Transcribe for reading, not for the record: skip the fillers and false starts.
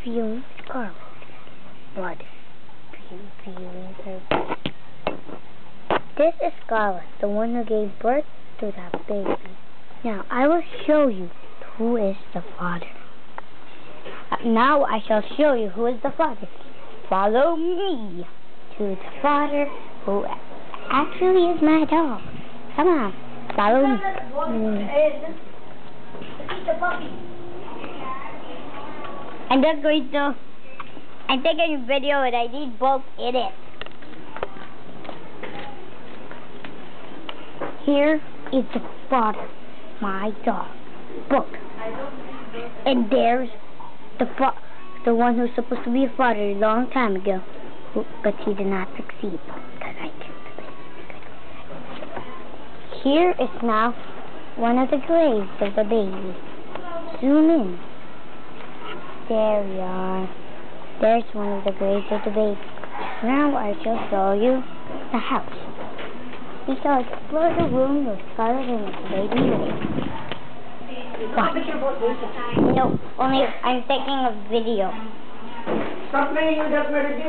viewing scarlet. Blood. Viewing her blood. This is Scarlet, the one who gave birth to that baby. Now, I will show you who is the father. Now I shall show you who is the father. Follow me to the father who actually is my dog. Come on, follow me. I'm taking a video and I need both in it. Here is the father, my dog, Book. And there's the one who's supposed to be a father a long time ago, but he did not succeed because I killed him. Here is now one of the graves of the baby. Zoom in. There we are. There's one of the graves of the baby. Now I shall show you the house. We shall explore the room where Scarlet and the baby live. Watch. No, only I'm taking a video. Stop playing with that video.